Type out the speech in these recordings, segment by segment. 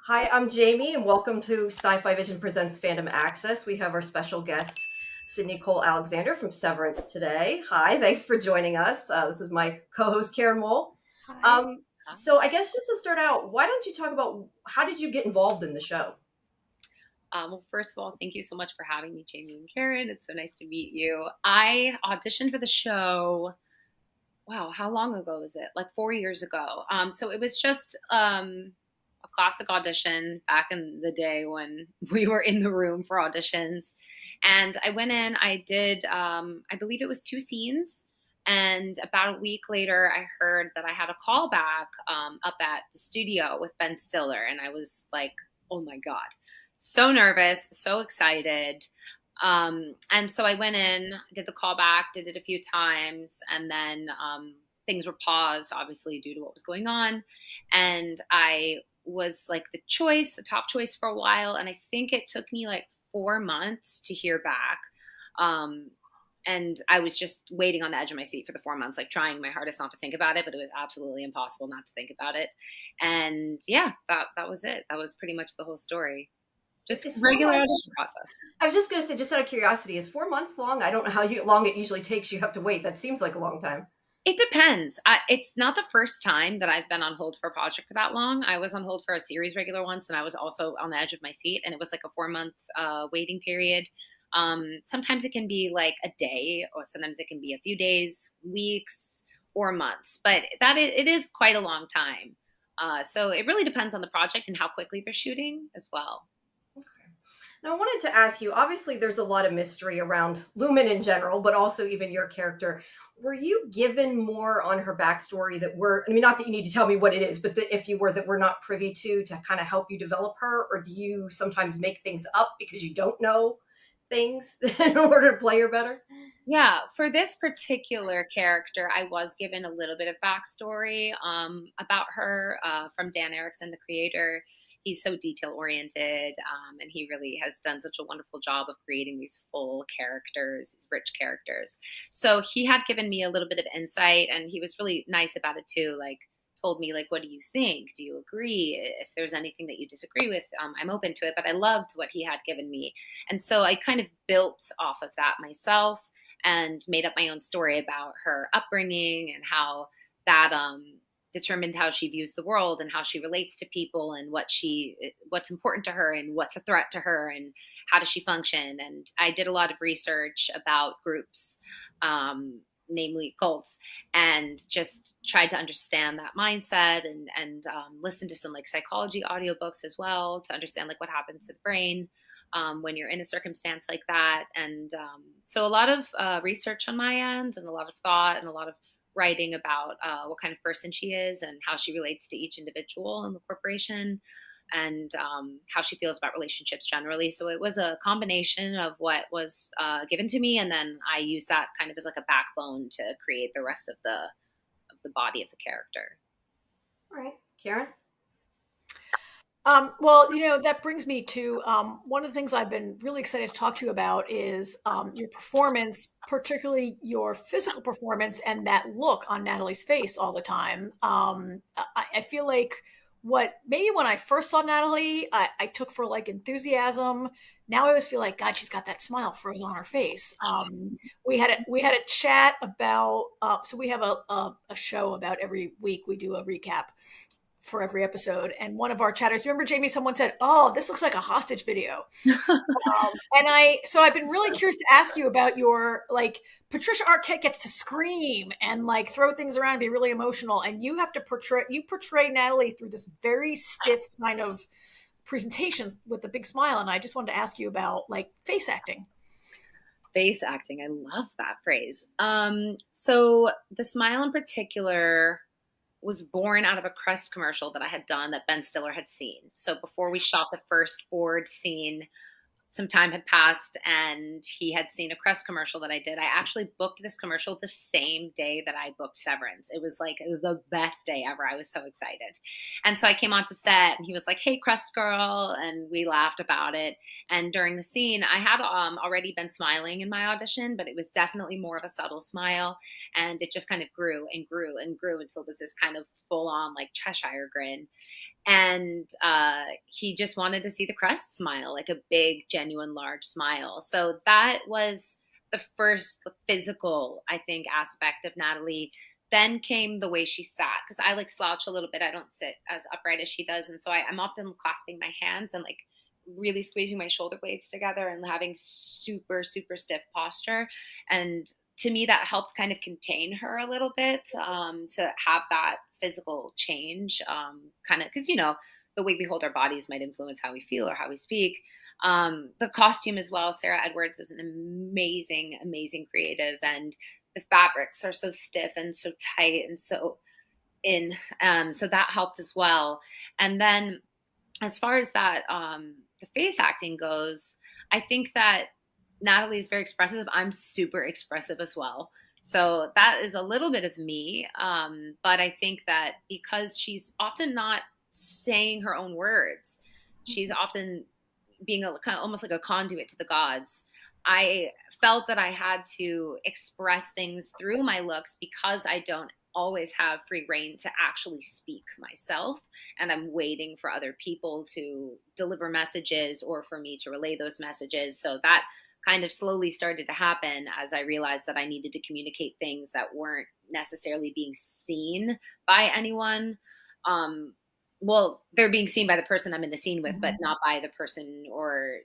Hi, I'm Jamie, and welcome to Sci-Fi Vision Presents Fandom Access. We have our special guest, Sydney Cole Alexander from Severance today. Hi, thanks for joining us. This is my co-host, Karen Mole. Hi. So I guess just to start out, why don't you talk about how did you get involved in the show? Well, first of all, thank you so much for having me, Jamie and Karen. It's so nice to meet you. I auditioned for the show. Wow, how long ago was it? Like 4 years ago. So it was just a classic audition back in the day when we were in the room for auditions. And I went in, I did, I believe it was two scenes. And about a week later, I heard that I had a call back up at the studio with Ben Stiller. And I was like, oh my God, so nervous, so excited. And so I went in, did the callback, did it a few times, and then things were paused, obviously, due to what was going on. And I was like the top choice for a while. And I think it took me like 4 months to hear back. Um, and I was just waiting on the edge of my seat for the 4 months, like trying my hardest not to think about it, but it was absolutely impossible not to think about it. And yeah, that was it. That was pretty much the whole story. Just Is four regular months? audition process. I was just going to say, just out of curiosity, is 4 months long? I don't know how long it usually takes. You have to wait. That seems like a long time. It depends. It's not the first time that I've been on hold for a project for that long. I was on hold for a series regular once, and I was also on the edge of my seat, and it was like a 4 month waiting period. Sometimes it can be like a day, or sometimes it can be a few days, weeks, or months. But it is quite a long time. So it really depends on the project and how quickly they're shooting as well. Now, I wanted to ask you, obviously, there's a lot of mystery around Lumen in general, but also even your character. Were you given more on her backstory that I mean, not that you need to tell me what it is, but that if you were, that we're not privy to kind of help you develop her? Or do you sometimes make things up because you don't know things in order to play her better? Yeah, for this particular character, I was given a little bit of backstory about her from Dan Erickson, the creator. He's so detail oriented, and he really has done such a wonderful job of creating these full characters, these rich characters. So he had given me a little bit of insight, and he was really nice about it too. Like, told me like, what do you think? Do you agree? If there's anything that you disagree with, I'm open to it. But I loved what he had given me, and so I kind of built off of that myself and made up my own story about her upbringing and how that determined how she views the world and how she relates to people and what's important to her and what's a threat to her and how does she function. And I did a lot of research about groups, namely cults, and just tried to understand that mindset and listen to some like psychology audiobooks as well to understand like what happens to the brain when you're in a circumstance like that. And so a lot of research on my end and a lot of thought and a lot of writing about what kind of person she is and how she relates to each individual in the corporation and how she feels about relationships generally. So it was a combination of what was given to me, and then I used that kind of as like a backbone to create the rest of the body of the character. All right, Karen? Well, that brings me to one of the things I've been really excited to talk to you about is your performance, particularly your physical performance and that look on Natalie's face all the time. I feel like maybe when I first saw Natalie, I took for like enthusiasm. Now I always feel like, God, she's got that smile frozen on her face. We had a chat about, so we have a show about every week we do a recap for every episode. And one of our chatters, remember Jamie, someone said, "Oh, this looks like a hostage video." So I've been really curious to ask you about your, like, Patricia Arquette gets to scream and like throw things around and be really emotional. And you have to portray Natalie through this very stiff kind of presentation with a big smile. And I just wanted to ask you about like face acting. Face acting. I love that phrase. So the smile in particular was born out of a Crest commercial that I had done that Ben Stiller had seen. So before we shot the first board scene, some time had passed and he had seen a Crest commercial that I did. I actually booked this commercial the same day that I booked Severance. It was like the best day ever. I was so excited. And so I came onto set and he was like, "Hey, Crest girl." And we laughed about it. And during the scene, I had already been smiling in my audition, but it was definitely more of a subtle smile. And it just kind of grew and grew and grew until it was this kind of full on like Cheshire grin. And he just wanted to see the Crest smile, like a big, genuine, large smile. So that was the first physical, I think, aspect of Natalie. Then came the way she sat, because I like slouch a little bit. I don't sit as upright as she does. And so I'm often clasping my hands and like really squeezing my shoulder blades together and having super, super stiff posture. And to me, that helped kind of contain her a little bit, to have that physical change, kind of, because, the way we hold our bodies might influence how we feel or how we speak. The costume as well, Sarah Edwards is an amazing, amazing creative, and the fabrics are so stiff and so tight and so in. So that helped as well. And then as far as that, the face acting goes, I think that Natalie is very expressive. I'm super expressive as well. So that is a little bit of me. But I think that because she's often not saying her own words, she's often being kind of almost like a conduit to the gods. I felt that I had to express things through my looks because I don't always have free reign to actually speak myself. And I'm waiting for other people to deliver messages or for me to relay those messages. So that kind of slowly started to happen as I realized that I needed to communicate things that weren't necessarily being seen by anyone. Well, they're being seen by the person I'm in the scene with, but not by the person or,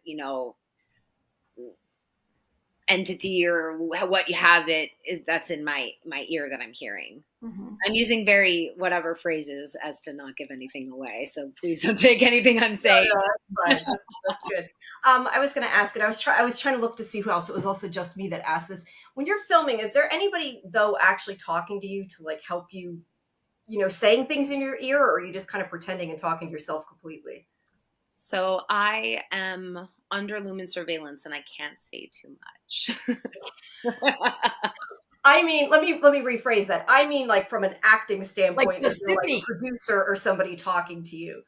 entity or what you have it is that's in my ear that I'm hearing. I'm using very whatever phrases as to not give anything away. So please don't take anything I'm saying. No, that's fine. That's good. I was going to ask it. I was trying to look to see who else. It was also just me that asked this. When you're filming, is there anybody though actually talking to you to like help you, saying things in your ear, or are you just kind of pretending and talking to yourself completely? So I am under lumen surveillance and I can't say too much. I mean, let me rephrase that. I mean, like from an acting standpoint, Like the is there like Sydney. a producer or somebody talking to you?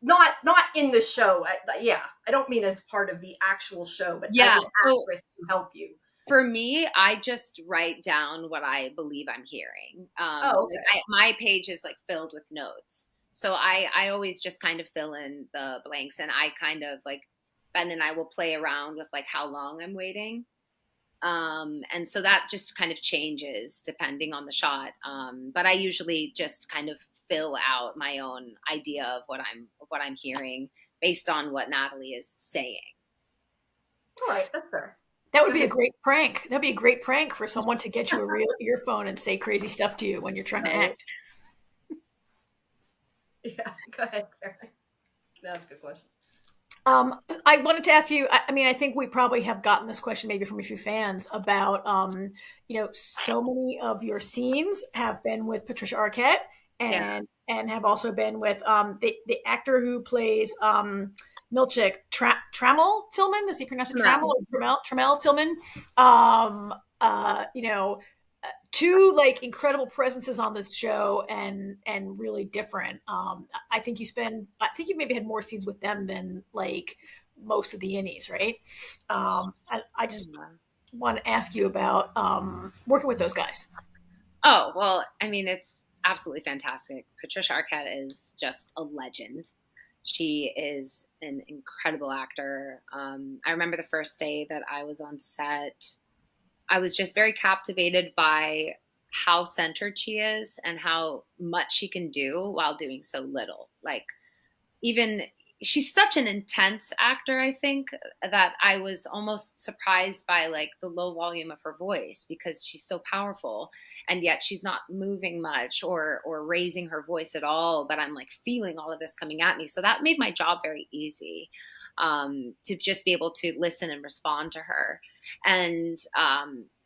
Not in the show. I don't mean as part of the actual show, but as an actress to help you. For me, I just write down what I believe I'm hearing. Okay. My page is like filled with notes. So I always just kind of fill in the blanks, and I kind of like Ben and I will play around with like how long I'm waiting. And so that just kind of changes depending on the shot. But I usually just kind of fill out my own idea of what I'm hearing based on what Natalie is saying. All right, that's fair. That would be a great prank. That'd be a great prank for someone to get you a real earphone and say crazy stuff to you when you're trying to act. Yeah, go ahead, Karen. That's a good question. I wanted to ask you, I mean, I think we probably have gotten this question maybe from a few fans about, so many of your scenes have been with Patricia Arquette and have also been with the actor who plays Milchick, Trammell Tillman. Does he pronounce it Trammell or Trammell Tillman? Two like incredible presences on this show and really different. I think you maybe had more scenes with them than like most of the innies, right? I just want to ask you about working with those guys. Oh, well, I mean, it's absolutely fantastic. Patricia Arquette is just a legend. She is an incredible actor. I remember the first day that I was on set, I was just very captivated by how centered she is and how much she can do while doing so little. Like, even she's such an intense actor, I think, that I was almost surprised by like the low volume of her voice because she's so powerful and yet she's not moving much or raising her voice at all. But I'm like feeling all of this coming at me. So that made my job very easy, to just be able to listen and respond to her. And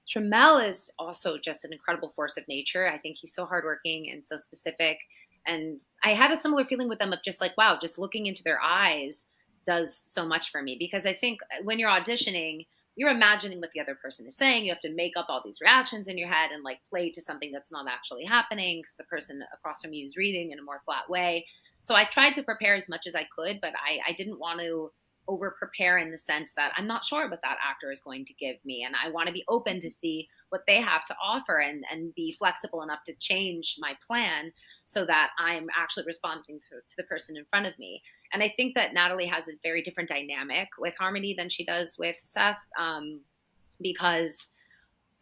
Trammell is also just an incredible force of nature. I think he's so hardworking and so specific. And I had a similar feeling with them of just like, wow, just looking into their eyes, does so much for me, because I think when you're auditioning, you're imagining what the other person is saying. You have to make up all these reactions in your head and like play to something that's not actually happening because the person across from you is reading in a more flat way. So I tried to prepare as much as I could, but I didn't want to over prepare in the sense that I'm not sure what that actor is going to give me. And I want to be open to see what they have to offer, and be flexible enough to change my plan so that I'm actually responding to the person in front of me. And I think that Natalie has a very different dynamic with Harmony than she does with Seth, because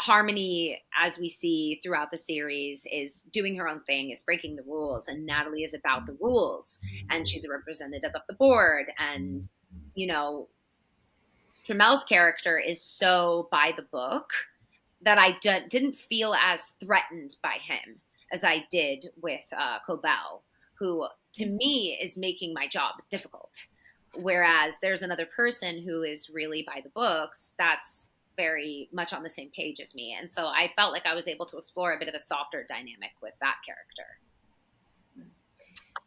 Harmony, as we see throughout the series, is doing her own thing, is breaking the rules, and Natalie is about the rules, and she's a representative of the board. And, you know, Tramel's character is so by the book that I didn't feel as threatened by him as I did with Cobell, who to me is making my job difficult. Whereas there's another person who is really by the books that's very much on the same page as me. And so I felt like I was able to explore a bit of a softer dynamic with that character.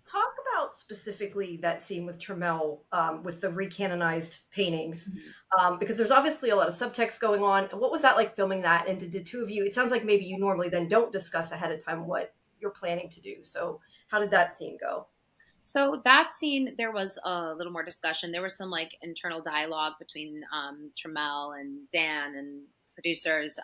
Talk about specifically that scene with Tramell, with the recanonized paintings, because there's obviously a lot of subtext going on. What was that like filming that? And did the two of you, it sounds like maybe you normally then don't discuss ahead of time what you're planning to do. So how did that scene go? So that scene, there was a little more discussion. There was some like internal dialogue between Tramell and Dan and producers.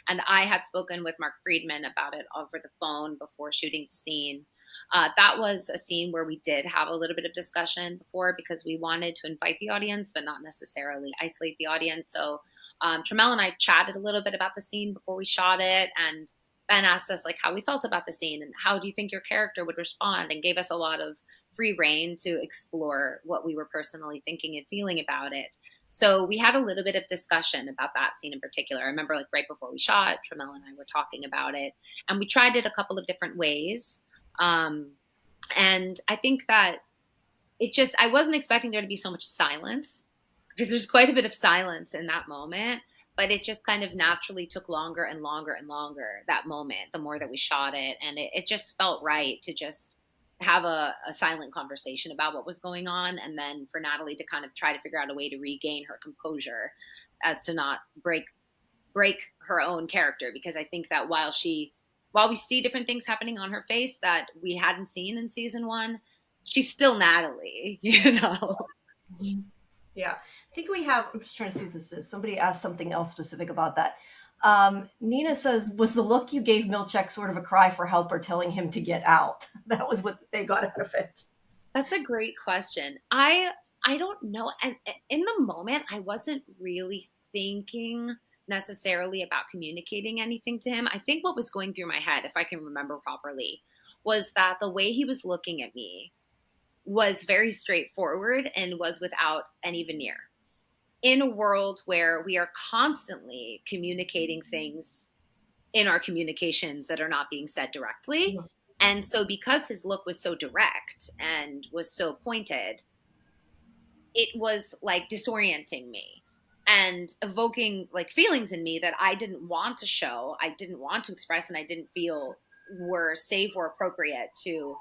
And I had spoken with Mark Friedman about it over the phone before shooting the scene. That was a scene where we did have a little bit of discussion before, because we wanted to invite the audience, but not necessarily isolate the audience. So Tramell and I chatted a little bit about the scene before we shot it, and Ben asked us like how we felt about the scene and how do you think your character would respond, and gave us a lot of free reign to explore what we were personally thinking and feeling about it. So we had a little bit of discussion about that scene in particular. I remember like right before we shot, Tramell and I were talking about it, and we tried it a couple of different ways. And I think that I wasn't expecting there to be so much silence, because there's quite a bit of silence in that moment, but it just kind of naturally took longer and longer and longer, that moment, the more that we shot it. And it just felt right to just have a silent conversation about what was going on. And then for Natalie to kind of try to figure out a way to regain her composure as to not break her own character. Because I think that while we see different things happening on her face that we hadn't seen in season 1, she's still Natalie, you know? Yeah. I think I'm just trying to see what this is. Somebody asked something else specific about that. Nina says, was the look you gave Milchek sort of a cry for help or telling him to get out? That was what they got out of it. That's a great question. I don't know. And in the moment, I wasn't really thinking necessarily about communicating anything to him. I think what was going through my head, if I can remember properly, was that the way he was looking at me was very straightforward and was without any veneer. In a world where we are constantly communicating things in our communications that are not being said directly. And so because his look was so direct and was so pointed, it was like disorienting me and evoking like feelings in me that I didn't want to show, I didn't want to express, and I didn't feel were safe or appropriate to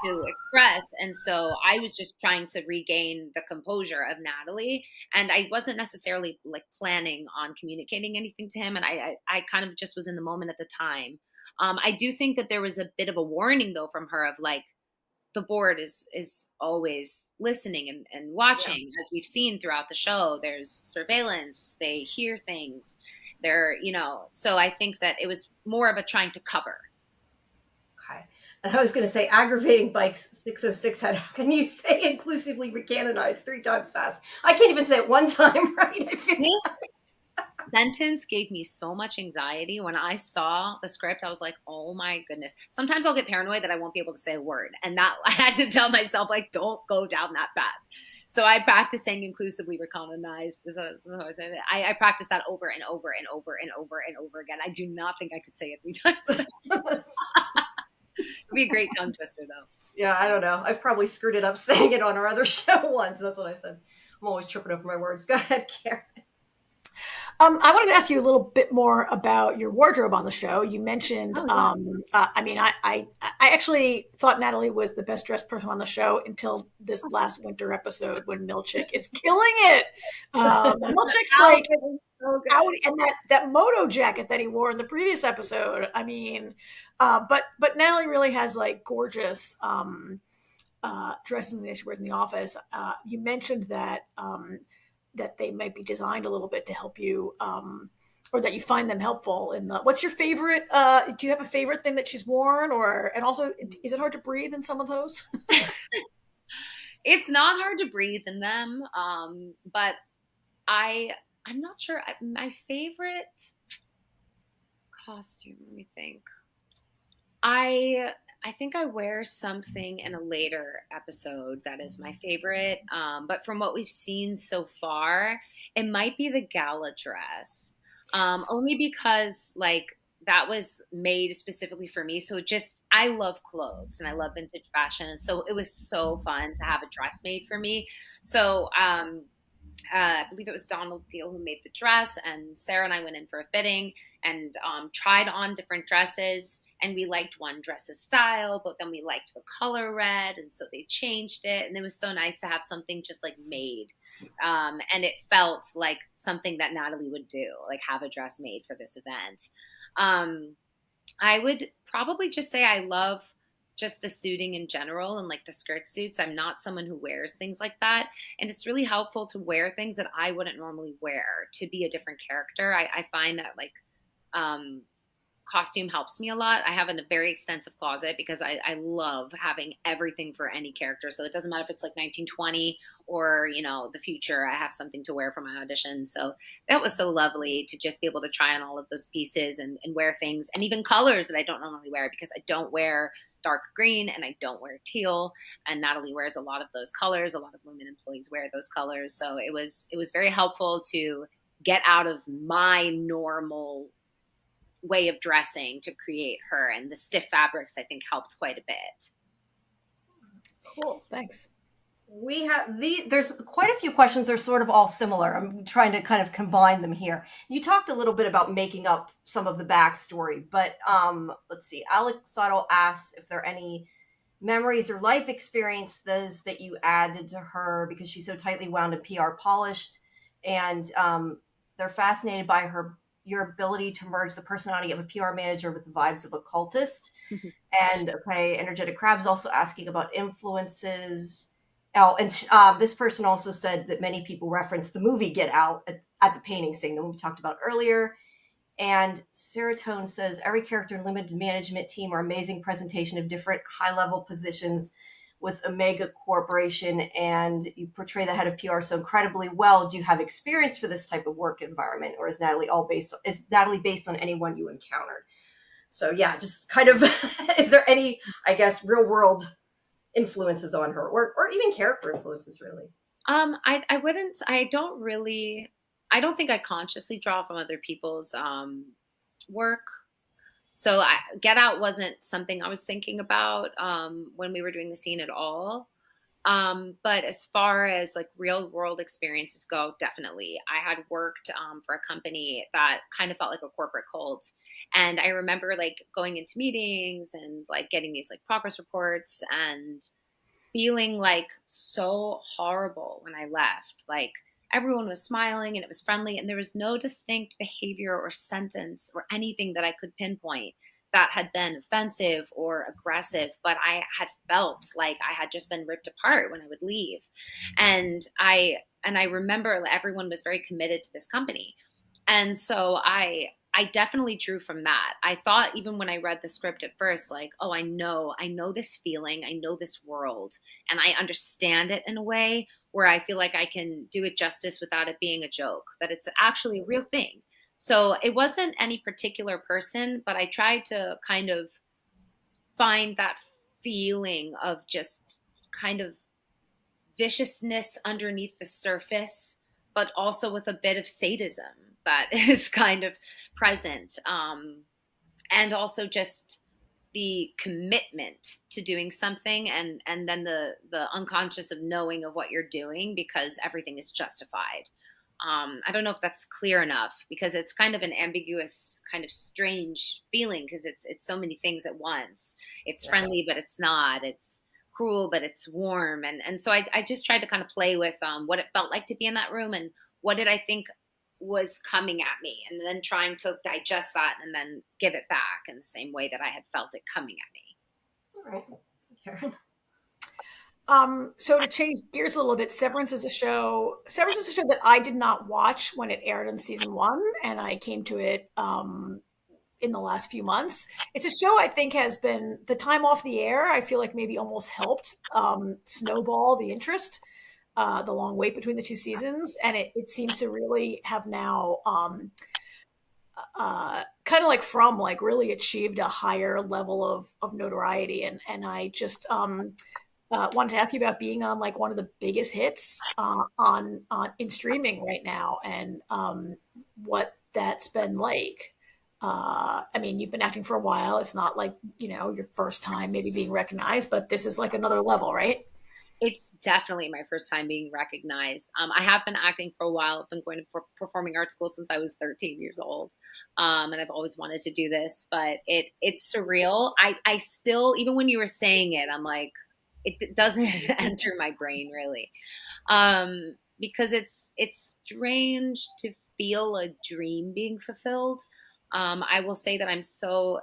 express. And so I was just trying to regain the composure of Natalie, and I wasn't necessarily like planning on communicating anything to him. And I kind of just was in the moment at the time. I do think that there was a bit of a warning though from her of like, the board is always listening and watching. Yeah. As we've seen throughout the show, there's surveillance, they hear things, so I think that it was more of a trying to cover. Okay. And I was going to say, aggravating bikes 606 had, how can you say inclusively recanonized 3 times fast? I can't even say it 1 time, right? I feel this sentence gave me so much anxiety. When I saw the script, I was like, oh my goodness. Sometimes I'll get paranoid that I won't be able to say a word. And that I had to tell myself, like, don't go down that path. So I practiced saying inclusively recolonized. I practiced that over and over and over and over and over again. I do not think I could say it 3 times. It'd be a great tongue twister, though. Yeah, I don't know. I've probably screwed it up saying it on our other show once. That's what I said. I'm always tripping over my words. Go ahead, Karen. I wanted to ask you a little bit more about your wardrobe on the show. You mentioned, Oh yeah. I mean, I actually thought Natalie was the best dressed person on the show until this last winter episode when Milchick is killing it. Milchick's like Outfit is so out, good. and that moto jacket that he wore in the previous episode. I mean, but Natalie really has like gorgeous dresses that she wears in the office. You mentioned that that they might be designed a little bit to help you, or that you find them helpful. In the, what's your favorite? Do you have a favorite thing that she's worn, or and also is it hard to breathe in some of those? It's not hard to breathe in them, but I I'm not sure. My favorite costume. Let me think. I I think I wear something in a later episode that is my favorite. But from what we've seen so far, it might be the gala dress. Only because like that was made specifically for me. So it just I love clothes and I love vintage fashion. And so it was so fun to have a dress made for me. So I believe it was Donald Deal who made the dress, and Sarah and I went in for a fitting and tried on different dresses. And we liked one dress's style, but then we liked the color red, and so they changed it. And it was so nice to have something just like made, and it felt like something that Natalie would do, like have a dress made for this event. Um, I would probably just say I love just the suiting in general and like the skirt suits. I'm not someone who wears things like that. And it's really helpful to wear things that I wouldn't normally wear to be a different character. I find that like um, costume helps me a lot. I have a very extensive closet because I love having everything for any character. So it doesn't matter if it's like 1920 or, you know, the future. I have something to wear for my audition. So that was so lovely to just be able to try on all of those pieces and wear things and even colors that I don't normally wear because I don't wear dark green and I don't wear teal. And Natalie wears a lot of those colors. A lot of Lumen employees wear those colors. So it was very helpful to get out of my normal way of dressing to create her, and the stiff fabrics I think helped quite a bit. Cool, thanks. We have there's quite a few questions. They're sort of all similar. I'm trying to kind of combine them here. You talked a little bit about making up some of the backstory, but let's see. Alex Sotto asks if there are any memories or life experiences that you added to her because she's so tightly wound and PR polished, and they're fascinated by your ability to merge the personality of a PR manager with the vibes of a cultist. And okay, Energetic Crab's also asking about influences. Oh, and this person also said that many people reference the movie Get Out at the painting scene that we talked about earlier. And Serotonin says every character in limited management team are amazing presentation of different high-level positions with a mega corporation, and you portray the head of PR so incredibly well. Do you have experience for this type of work environment, or is Natalie based on anyone you encountered? So yeah, just kind of is there any, I guess, real world influences on her, or even character influences, really? I wouldn't. I don't really. I don't think I consciously draw from other people's work. So Get Out wasn't something I was thinking about when we were doing the scene at all. But as far as like real world experiences go, definitely. I had worked for a company that kind of felt like a corporate cult. And I remember like going into meetings and like getting these like progress reports and feeling like so horrible when I left. Like everyone was smiling and it was friendly, and there was no distinct behavior or sentence or anything that I could pinpoint that had been offensive or aggressive, but I had felt like I had just been ripped apart when I would leave. And I remember everyone was very committed to this company. And so I definitely drew from that. I thought even when I read the script at first, like, oh, I know this feeling, I know this world, and I understand it in a way where I feel like I can do it justice without it being a joke, that it's actually a real thing. So it wasn't any particular person, but I tried to kind of find that feeling of just kind of viciousness underneath the surface, but also with a bit of sadism that is kind of present. And also just the commitment to doing something, and then the unconscious of knowing of what you're doing because everything is justified. I don't know if that's clear enough, because it's kind of an ambiguous, kind of strange feeling, because it's so many things at once. It's Yeah. friendly, but it's not. It's cruel, but it's warm. And so I just tried to kind of play with what it felt like to be in that room, and what did I think was coming at me, and then trying to digest that and then give it back in the same way that I had felt it coming at me. All right. Karen. So to change gears a little bit, Severance is a show. Severance is a show that I did not watch when it aired in season one, and I came to it in the last few months. It's a show I think has been the time off the air. I feel like maybe almost helped snowball the interest, the long wait between the two seasons, and it seems to really have now kind of like from like really achieved a higher level of notoriety, and I just wanted to ask you about being on like one of the biggest hits on in streaming right now, and what that's been like. I mean, you've been acting for a while. It's not like, your first time maybe being recognized, but this is like another level, right? It's definitely my first time being recognized. I have been acting for a while. I've been going to performing arts school since I was 13 years old. And I've always wanted to do this, but it's surreal. I still, even when you were saying it, I'm like, it doesn't enter my brain really. Because it's strange to feel a dream being fulfilled. I will say that I'm so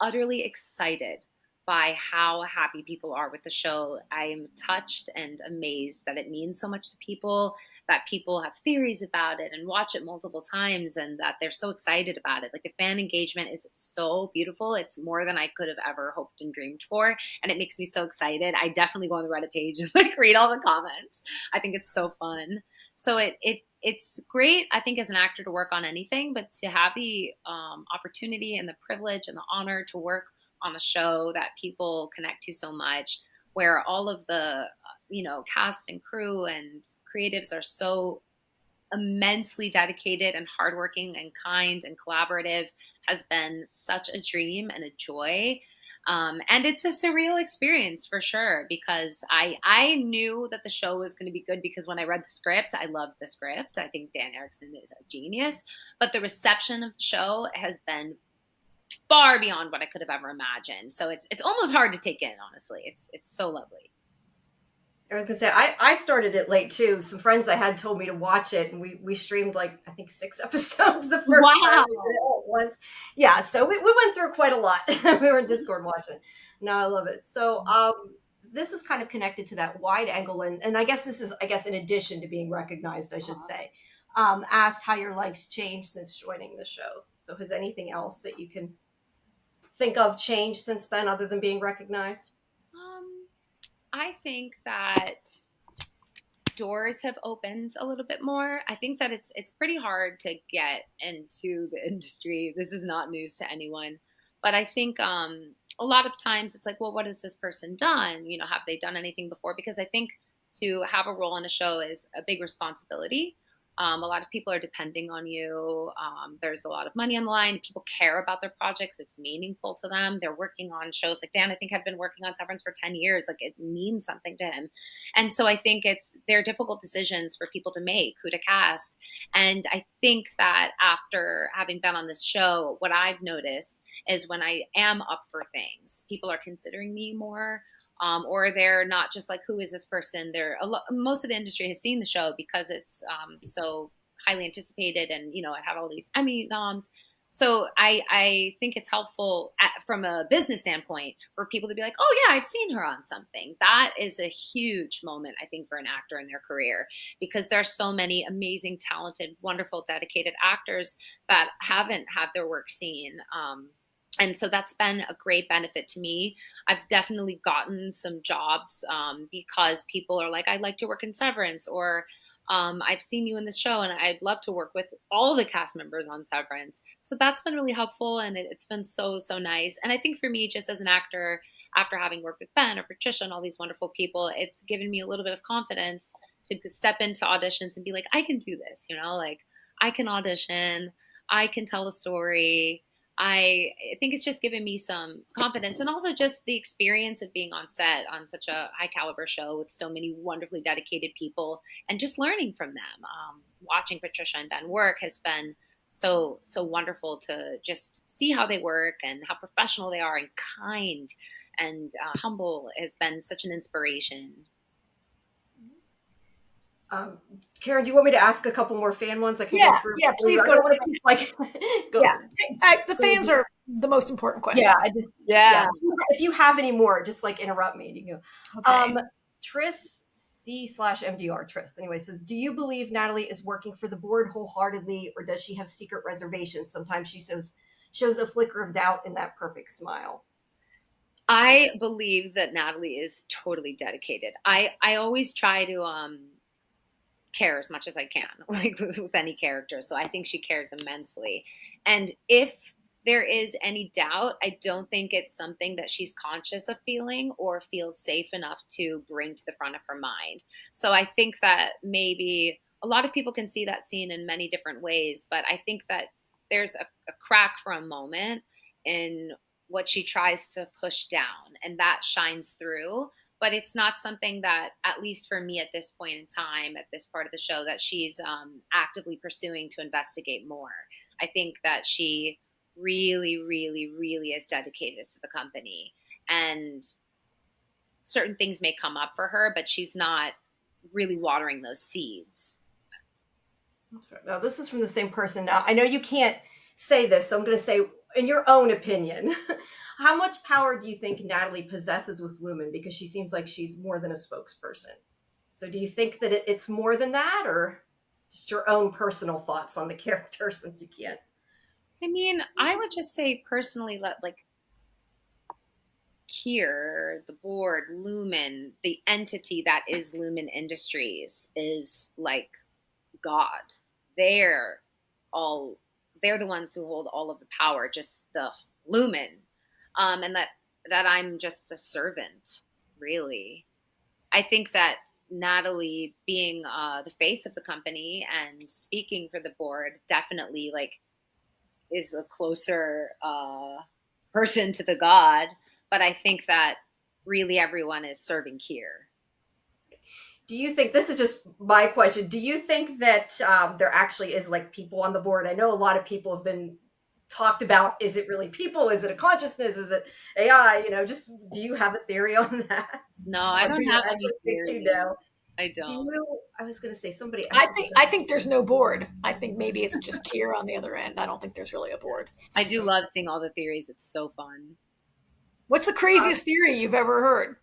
utterly excited by how happy people are with the show. I am touched and amazed that it means so much to people, that people have theories about it and watch it multiple times, and that they're so excited about it. Like, the fan engagement is so beautiful. It's more than I could have ever hoped and dreamed for. And it makes me so excited. I definitely go on the Reddit page and like read all the comments. I think it's so fun. So it's great, I think, as an actor to work on anything, but to have the opportunity and the privilege and the honor to work on a show that people connect to so much, where all of the cast and crew and creatives are so immensely dedicated and hardworking and kind and collaborative, has been such a dream and a joy. And it's a surreal experience for sure, because I knew that the show was going to be good, because when I read the script, I loved the script. I think Dan Erickson is a genius, but the reception of the show has been far beyond what I could have ever imagined. So it's almost hard to take in, honestly. It's so lovely. I was gonna say I started it late too. Some friends I had told me to watch it, and we streamed like I think 6 episodes the first time Wow. we did it all at once. Yeah, so we went through quite a lot. We were in Discord watching. No, I love it. So this is kind of connected to that wide angle, and I guess this is in addition to being recognized, I should say. Asked how your life's changed since joining the show. So has anything else that you can think of changed since then, other than being recognized? I think that doors have opened a little bit more. I think that it's pretty hard to get into the industry. This is not news to anyone, but I think a lot of times it's like, well, what has this person done? Have they done anything before? Because I think to have a role in a show is a big responsibility. A lot of people are depending on you. There's a lot of money on the line. People care about their projects. It's meaningful to them. They're working on shows like Dan, I think, had been working on Severance for 10 years. Like, it means something to him. And so I think they're difficult decisions for people to make, who to cast. And I think that after having been on this show, what I've noticed is when I am up for things, people are considering me more. Or they're not just like, who is this person? Most of the industry has seen the show because it's so highly anticipated, and it had all these Emmy noms. So I think it's helpful from a business standpoint for people to be like, oh yeah, I've seen her on something. That is a huge moment, I think, for an actor in their career, because there are so many amazing, talented, wonderful, dedicated actors that haven't had their work seen. And so that's been a great benefit to me. I've definitely gotten some jobs because people are like, I'd like to work in Severance, or I've seen you in this show and I'd love to work with all the cast members on Severance. So that's been really helpful, and it's been so, so nice. And I think for me, just as an actor, after having worked with Ben or Patricia and all these wonderful people, it's given me a little bit of confidence to step into auditions and be like, I can do this, like, I can audition, I can tell a story. I think it's just given me some confidence, and also just the experience of being on set on such a high caliber show with so many wonderfully dedicated people, and just learning from them. Watching Patricia and Ben work has been so wonderful to just see how they work and how professional they are and kind and humble has been such an inspiration. Um, Karen, do you want me to ask a couple more fan ones? I can go Yeah, through. yeah, please I go. don't want to keep like go. Yeah, the fans are the most important questions. Yeah, I just yeah. If you have any more, just like interrupt me. You go. Okay. Tris C/MDR Tris anyway says, do you believe Natalie is working for the board wholeheartedly, or does she have secret reservations? Sometimes she shows a flicker of doubt in that perfect smile. I believe that Natalie is totally dedicated. I always try to care as much as I can, like with any character. So I think she cares immensely. And if there is any doubt, I don't think it's something that she's conscious of feeling or feels safe enough to bring to the front of her mind. So I think that maybe a lot of people can see that scene in many different ways, but I think that there's a crack for a moment in what she tries to push down, and that shines through. But it's not something that, at least for me at this point in time, at this part of the show, that she's actively pursuing to investigate more. I think that she really, really, really is dedicated to the company. And certain things may come up for her, but she's not really watering those seeds. Now, this is from the same person. Now, I know you can't say this, so I'm going to say, in your own opinion, how much power do you think Natalie possesses with Lumen? Because she seems like she's more than a spokesperson. So do you think that it's more than that, or just your own personal thoughts on the character, since you can't? I mean, I would just say personally, like here, the board, Lumen, the entity that is Lumen Industries is like God. They're all they're the ones who hold all of the power, just the Lumen. And that I'm just a servant, really. I think that Natalie being the face of the company and speaking for the board definitely like is a closer person to the God, but I think that really everyone is serving here. Do you think, this is just my question, do you think that there actually is like people on the board? I know a lot of people have been talked about, is it really people? Is it a consciousness? Is it AI? Just, do you have a theory on that? No, I don't have any theory. I Do don't. you, I was going to say somebody. I think there's no board. I think maybe it's just Kira on the other end. I don't think there's really a board. I do love seeing all the theories. It's so fun. What's the craziest theory you've ever heard?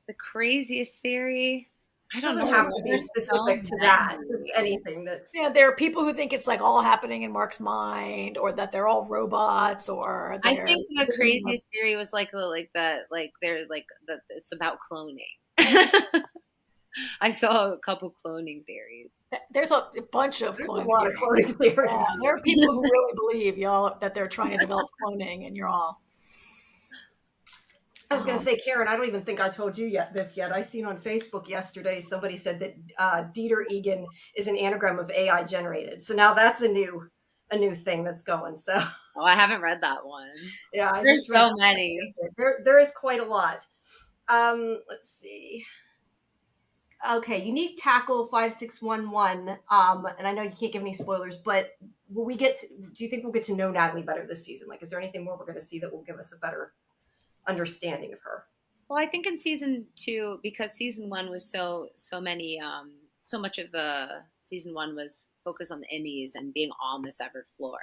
The craziest theory. I don't Doesn't know. have to be specific to that. Anything that's There are people who think it's like all happening in Mark's mind, or that they're all robots, or I think the craziest theory was like they're like that it's about cloning. I saw a couple cloning theories. There's a bunch of cloning theories. Yeah, there are people who really believe y'all that they're trying to develop cloning, and you're all. I was going to say, Karen, I don't even think I told you this yet. I seen on Facebook yesterday, somebody said that Dieter Egan is an anagram of AI generated. So now that's a new thing that's going. So, oh, I haven't read that one. Yeah, there's so many. There is quite a lot. Let's see. Okay, Unique Tackle 5611. And I know you can't give any spoilers, but do you think we'll get to know Natalie better this season? Like, is there anything more we're going to see that will give us a better understanding of her? Well, I think in season 2, because season 1 was so much of the season 1 was focused on the indies and being on the severed floor.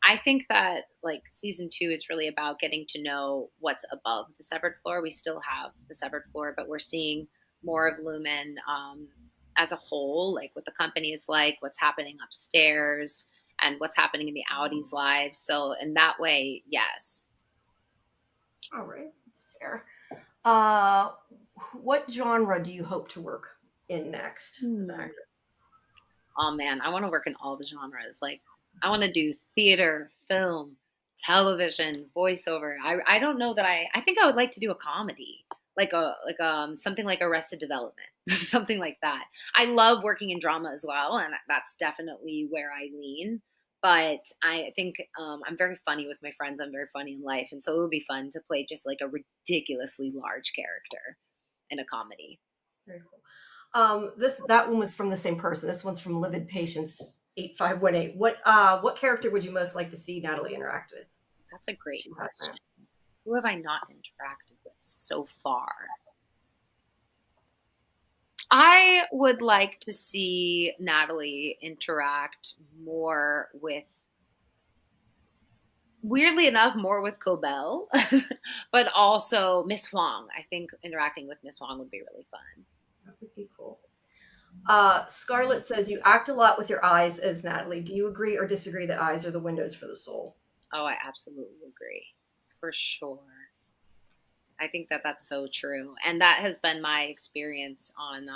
I think that like season 2 is really about getting to know what's above the severed floor. We still have the severed floor, but we're seeing more of Lumen as a whole, like what the company is like, what's happening upstairs, and what's happening in the Audis' lives. So in that way, yes. All right, that's fair. What genre do you hope to work in next as an actress? Oh man, I want to work in all the genres. Like I want to do theater, film, television, voiceover. I don't know that I think I would like to do a comedy. something like Arrested Development, something like that. I love working in drama as well, and that's definitely where I lean. But I think I'm very funny with my friends. I'm very funny in life, and so it would be fun to play just like a ridiculously large character in a comedy. Very cool. That one was from the same person. This one's from Livid Patience 8518. What character would you most like to see Natalie interact with? That's a great She has question. that. Who have I not interacted with so far? I would like to see Natalie interact more with, weirdly enough, more with Cobell, but also Miss Huang. I think interacting with Miss Huang would be really fun. That would be cool. Scarlett says you act a lot with your eyes as Natalie. Do you agree or disagree that eyes are the windows for the soul? Oh, I absolutely agree. For sure. I think that that's so true, and that has been my experience on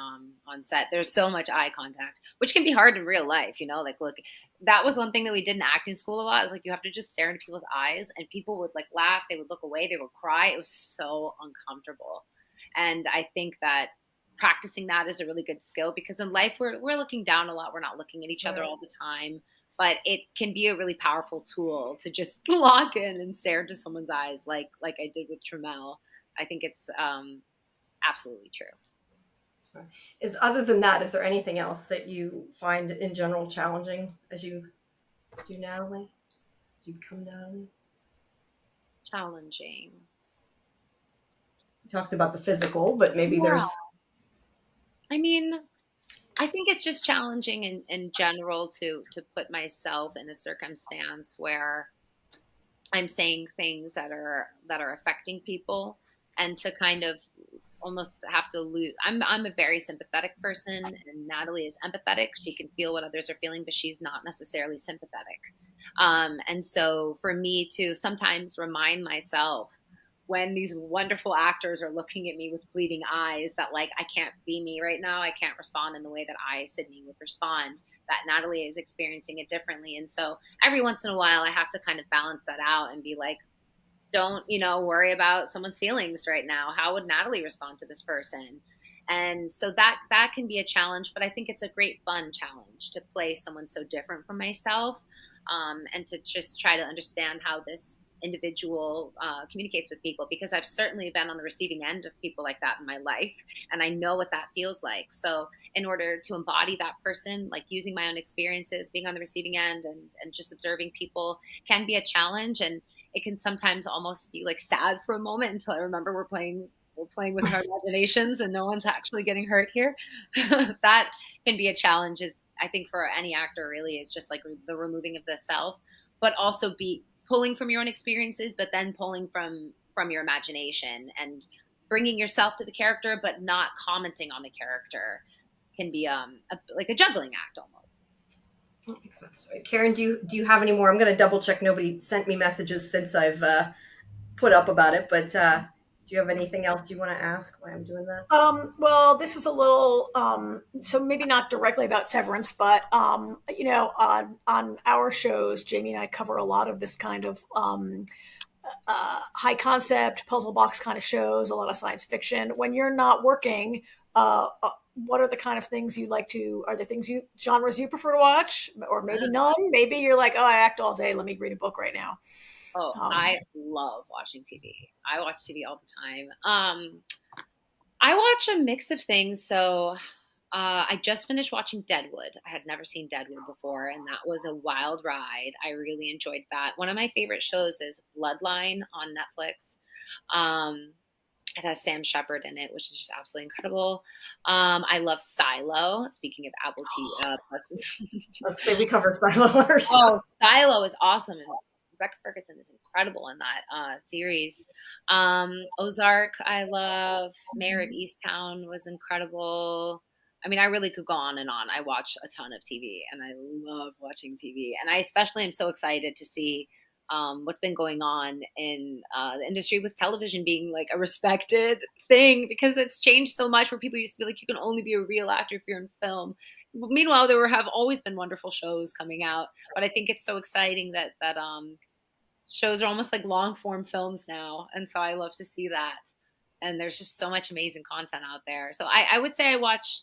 set. There's so much eye contact, which can be hard in real life. You know, like look, that was one thing that we did in acting school a lot. Is like you have to just stare into people's eyes, and people would like laugh, they would look away, they would cry. It was so uncomfortable, and I think that practicing that is a really good skill because in life we're looking down a lot. We're not looking at each other all the time. But it can be a really powerful tool to just lock in and stare into someone's eyes, like I did with Tremel. I think it's absolutely true. Is other than that, is there anything else that you find in general challenging as you do Natalie? Do you become Natalie? Challenging. You talked about the physical, but maybe Yeah. there's I mean, I think it's just challenging in general to put myself in a circumstance where I'm saying things that are affecting people and to kind of almost have to lose. I'm a very sympathetic person, and Natalie is empathetic. She can feel what others are feeling, but she's not necessarily sympathetic. And so for me to sometimes remind myself when these wonderful actors are looking at me with bleeding eyes that like I can't be me right now, I can't respond in the way that I, Sydney, would respond, that Natalie is experiencing it differently. And so every once in a while I have to kind of balance that out and be like, don't, worry about someone's feelings right now. How would Natalie respond to this person? And so that can be a challenge, but I think it's a great fun challenge to play someone so different from myself, and to just try to understand how this individual communicates with people, because I've certainly been on the receiving end of people like that in my life, and I know what that feels like. So in order to embody that person, like using my own experiences, being on the receiving end and just observing people can be a challenge. And it can sometimes almost be like sad for a moment until I remember we're playing with our imaginations and no one's actually getting hurt here. That can be a challenge, is I think for any actor really, is just like the removing of the self, but also be pulling from your own experiences, but then pulling from your imagination and bringing yourself to the character, but not commenting on the character can be like a juggling act almost. that makes sense. Right. Karen, do you have any more? I'm going to double check. Nobody sent me messages since I've put up about it, but do you have anything else you want to ask while I'm doing that? Well, this is a little, so maybe not directly about Severance, but on our shows, Jamie and I cover a lot of this kind of high concept puzzle box kind of shows, a lot of science fiction. When you're not working, what are the kind of things you like to? Are there genres you prefer to watch, or maybe none? Maybe you're like, oh, I act all day. Let me read a book right now. Oh, I love watching TV. I watch TV all the time. I watch a mix of things. So I just finished watching Deadwood. I had never seen Deadwood before, and that was a wild ride. I really enjoyed that. One of my favorite shows is Bloodline on Netflix. It has Sam Shepard in it, which is just absolutely incredible. I love Silo. Speaking of Apple TV, Let's say we covered Silo. Oh, Silo is awesome, and Rebecca Ferguson is incredible in that series. Ozark, I love. Mayor of Easttown was incredible. I mean, I really could go on and on. I watch a ton of TV, and I love watching TV. And I especially am so excited to see what's been going on in the industry with television being like a respected thing, because it's changed so much, where people used to be like, you can only be a real actor if you're in film. Meanwhile, there have always been wonderful shows coming out, but I think it's so exciting that shows are almost like long form films now, and so I love to see that. And there's just so much amazing content out there. So I would say I watch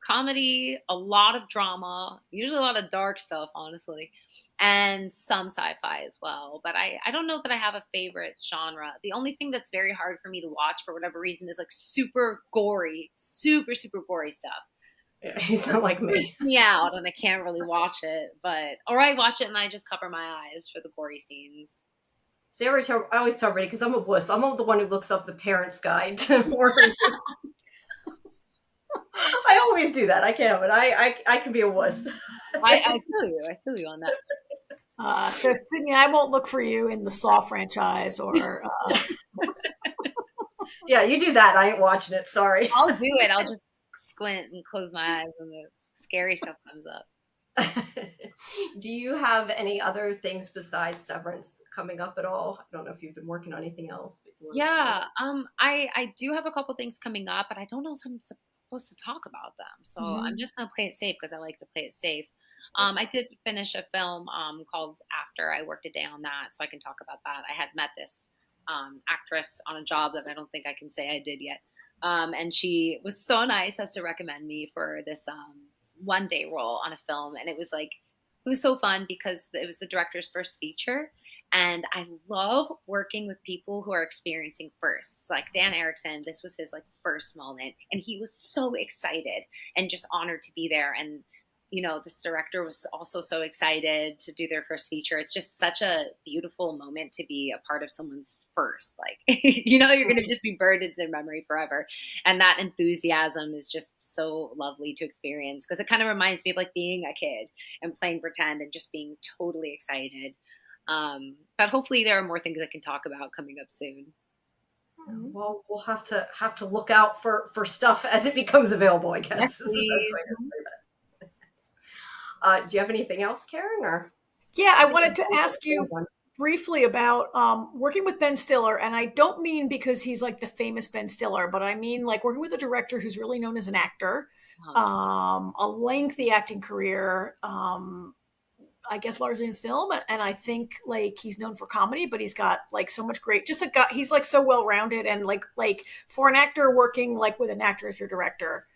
comedy, a lot of drama, usually a lot of dark stuff, honestly, and some sci-fi as well. But I don't know that I have a favorite genre. The only thing that's very hard for me to watch for whatever reason is like super gory, super gory stuff. Yeah, he's not like me. Freaks me out and I can't really watch it. But or I watch it and I just cover my eyes for the gory scenes. See, I always tell everybody, because I'm a wuss. I'm the one who looks up the parents' guide to horror. I always do that. I can't, but I can be a wuss. I feel you. I feel you on that. So Sydney, I won't look for you in the Saw franchise or. Yeah, you do that. I ain't watching it. Sorry. I'll do it. I'll just squint and close my eyes when the scary stuff comes up. Do you have any other things besides Severance coming up at all? I don't know if you've been working on anything else. But Yeah, I do have a couple things coming up, but I don't know if I'm supposed to talk about them. So I'm just gonna play it safe because I like to play it safe. I did finish a film called After. I worked a day on that, so I can talk about that. I had met this actress on a job that I don't think I can say I did yet, and she was so nice as to recommend me for this one day role on a film, and it was so fun because it was the director's first feature. And I love working with people who are experiencing firsts. Like Dan Erickson, this was his like first moment, and he was so excited and just honored to be there. And you know, this director was also so excited to do their first feature. It's just such a beautiful moment to be a part of someone's first. Like, you know, you're going to just be burned into their memory forever. And that enthusiasm is just so lovely to experience because it kind of reminds me of like being a kid and playing pretend and just being totally excited. But hopefully there are more things I can talk about coming up soon. Well, we'll have to look out for stuff as it becomes available, I guess. Yes, please. Do you have anything else, Karen? Or yeah, I wanted to ask you briefly about working with Ben Stiller, and I don't mean because he's like the famous Ben Stiller, but I mean like working with a director who's really known as an actor, a lengthy acting career. I guess largely in film, and I think like he's known for comedy, but he's got like so much great. Just a guy, he's like so well rounded, and like for an actor working like with an actor as your director,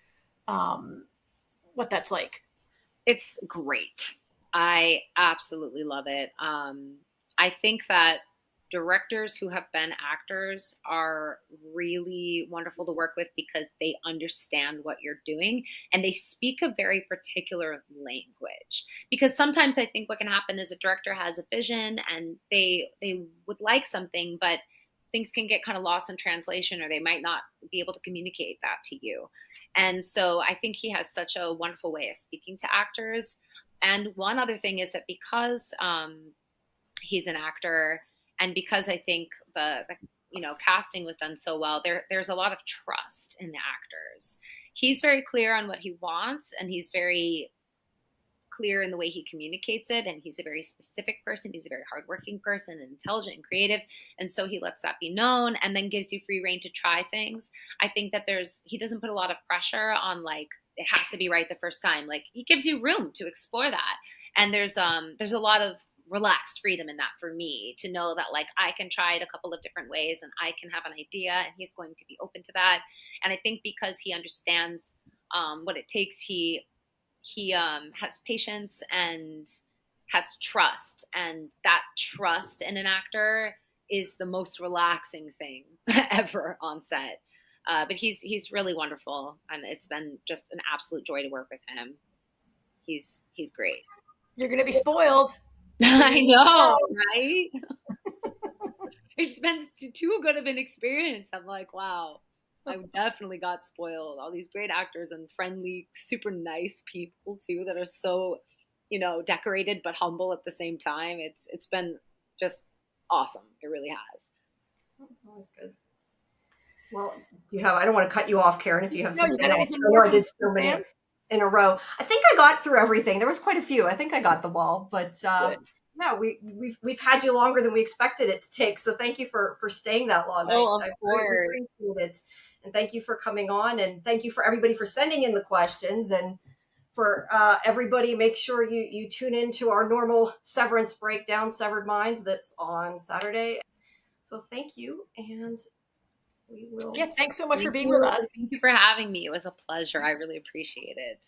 what that's like. It's great. I absolutely love it. I think that directors who have been actors are really wonderful to work with because they understand what you're doing and they speak a very particular language. Because sometimes I think what can happen is a director has a vision and they would like something, but things can get kind of lost in translation or they might not be able to communicate that to you. And so I think he has such a wonderful way of speaking to actors. And one other thing is that because he's an actor and because I think the casting was done so well, there's a lot of trust in the actors. He's very clear on what he wants and he's very clear in the way he communicates it, and he's a very specific person. He's a very hardworking person and intelligent and creative, and so he lets that be known and then gives you free reign to try things. I think that he doesn't put a lot of pressure on like it has to be right the first time. Like he gives you room to explore that, and there's a lot of relaxed freedom in that for me to know that like I can try it a couple of different ways and I can have an idea and he's going to be open to that. And I think because he understands what it takes, he has patience and has trust, and that trust in an actor is the most relaxing thing ever on set. But he's really wonderful, and it's been just an absolute joy to work with him. He's great. You're gonna be spoiled. I know, right? It's been too good of an experience. I'm like, wow. I definitely got spoiled. All these great actors and friendly, super nice people too that are so, decorated but humble at the same time. It's been just awesome. It really has. That's always good. Well, I don't want to cut you off, Karen, if you have something else. More I did so many in a row. I think I got through everything. There was quite a few. I think I got them all, but yeah, we've had you longer than we expected it to take. So thank you for staying that long. Oh, of course. Really appreciate it. And thank you for coming on, and thank you for everybody for sending in the questions, and for everybody, make sure you tune into our normal Severance breakdown, Severed Minds, that's on Saturday. So thank you, and We will. Yeah, thanks so much for Thank being with you. us. Thank you for having me. It was a pleasure. I really appreciate it.